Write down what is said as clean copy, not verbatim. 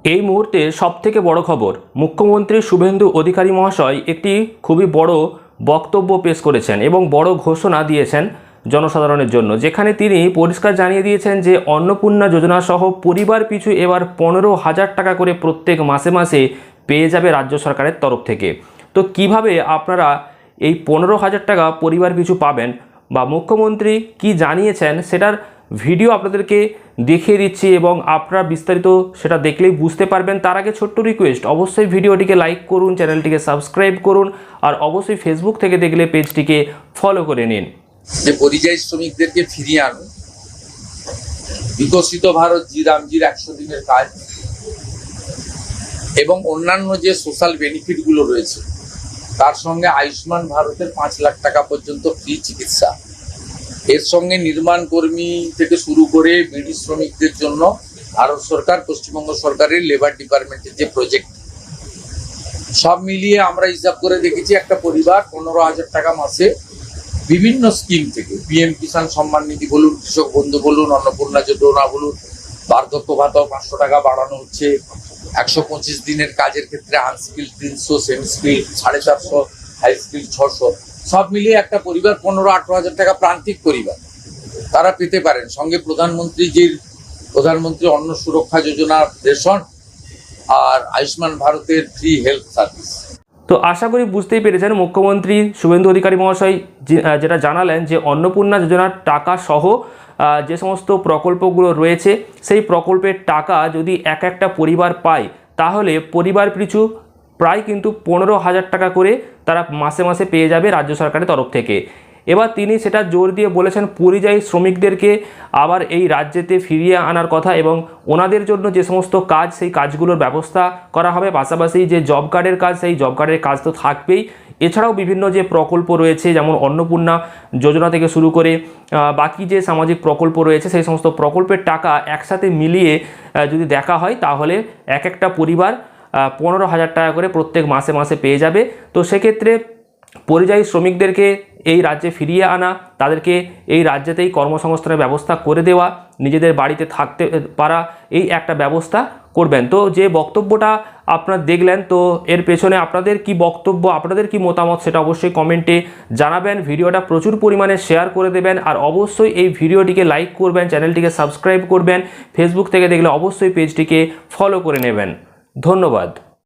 এই মুহূর্তে সবথেকে বড় খবর, মুখ্যমন্ত্রী শুভেন্দু অধিকারী মহাশয় একটি খুবই বড় বক্তব্য পেশ করেছেন এবং বড় ঘোষণা দিয়েছেন জনসাধারণের জন্য, যেখানে তিনি পরিষ্কার জানিয়ে দিয়েছেন যে অন্নপূর্ণা যোজনা সহ পরিবার পিছু এবার 15,000 টাকা করে প্রত্যেক মাসে মাসে পেয়ে যাবে রাজ্য সরকারের তরফ থেকে। তো কিভাবে আপনারা এই 15,000 টাকা পরিবার পিছু পাবেন বা মুখ্যমন্ত্রী কি জানিয়েছেন সেটার ভিডিও আপনাদেরকে দেখিয়ে দিচ্ছি এবং আপনারা বিস্তারিত সেটা দেখলেই বুঝতে পারবেন। তার আগে ছোট্ট রিকোয়েস্ট, অবশ্যই ভিডিওটিকে লাইক করুন, চ্যানেলটিকে সাবস্ক্রাইব করুন আর অবশ্যই ফেসবুক থেকে দেখলে পেজটিকে ফলো করে নিন। যে পরিযায়ী শ্রমিকদেরকে ফিরিয়ে আনুন, বিকশিত ভারত জি রামজির 100 দিনের কাজ এবং অন্যান্য যে সোশ্যাল বেনিফিট গুলো রয়েছে তার সঙ্গে আয়ুষ্মান ভারতের 5 লাখ টাকা পর্যন্ত ফ্রি চিকিৎসা, এর সঙ্গে নির্মাণ কর্মী থেকে শুরু করে বিড়ি শ্রমিকদের জন্য ভারত সরকার পশ্চিমবঙ্গ সরকারের লেবার ডিপার্টমেন্টের যে প্রজেক্ট, সব মিলিয়ে আমরা হিসাব করে দেখেছি একটা পরিবার 15,000 টাকা মাসে বিভিন্ন স্কিম থেকে, পিএম কিষাণ সম্মান নিধি বলুন, কৃষক বন্ধু বলুন, অন্নপূর্ণা যোজনা বলুন, বার্ধক্য ভাতাও 500 টাকা বাড়ানো হচ্ছে, 125 দিনের কাজের ক্ষেত্রে unskill 300, semi skill 450, high skill 600, সব মিলিয়ে একটা পরিবার 15-18,000 টাকা প্রান্তিক পরিবার তারা পেতে পারেন। সঙ্গে প্রধানমন্ত্রী অন্ন সুরক্ষা যোজনার রেশন আর আয়ুষ্মান ভারতের ফ্রি হেলথ সার্ভিস। তো আশা করি বুঝতেই পেরেছেন মুখ্যমন্ত্রী শুভেন্দু অধিকারী মহাশয় যেটা জানালেন যে অন্নপূর্ণা যোজনার টাকা সহ যে সমস্ত প্রকল্পগুলো রয়েছে সেই প্রকল্পের টাকা যদি একটা পরিবার পায় তাহলে পরিবার পিছু প্রায় কিন্তু 15,000 টাকা করে তারা মাসে মাসে পেয়ে যাবে রাজ্য সরকারের তরফ থেকে। এবার তিনি সেটা জোর দিয়ে বলেছেন পরিযায়ী শ্রমিকদেরকে আবার এই রাজ্যেতে ফিরিয়ে আনার কথা এবং ওনাদের জন্য যে সমস্ত কাজ সেই কাজগুলোর ব্যবস্থা করা হবে। পাশাপাশি যে জব কার্ডের কাজ সেই জব কার্ডের কাজ তো থাকবেই, এছাড়াও বিভিন্ন যে প্রকল্প রয়েছে যেমন অন্নপূর্ণা যোজনা থেকে শুরু করে বাকি যে সামাজিক প্রকল্প রয়েছে সেই সমস্ত প্রকল্পের টাকা একসাথে মিলিয়ে যদি দেখা হয় তাহলে একটা পরিবার 15,000 টাকা করে প্রত্যেক মাসে মাসে পেয়ে যাবে। তো সেক্ষেত্রে পরিযায়ী শ্রমিকদেরকে এই রাজ্যে ফিরিয়ে আনা, তাদেরকে এই রাজ্যেতেই কর্মসংস্থানের ব্যবস্থা করে দেওয়া, নিজেদের বাড়িতে থাকতে পারা, এই একটা ব্যবস্থা করবেন। তো যে বক্তব্যটা আপনারা দেখলেন, তো এর পেছনে আপনাদের কি বক্তব্য, আপনাদের কি মতামত সেটা অবশ্যই কমেন্টে জানাবেন। ভিডিওটা প্রচুর পরিমাণে শেয়ার করে দেবেন আর অবশ্যই এই ভিডিওটিকে লাইক করবেন, চ্যানেলটিকে সাবস্ক্রাইব করবেন, ফেসবুক থেকে দেখলে অবশ্যই পেজটিকে ফলো করে নেবেন। ধন্যবাদ।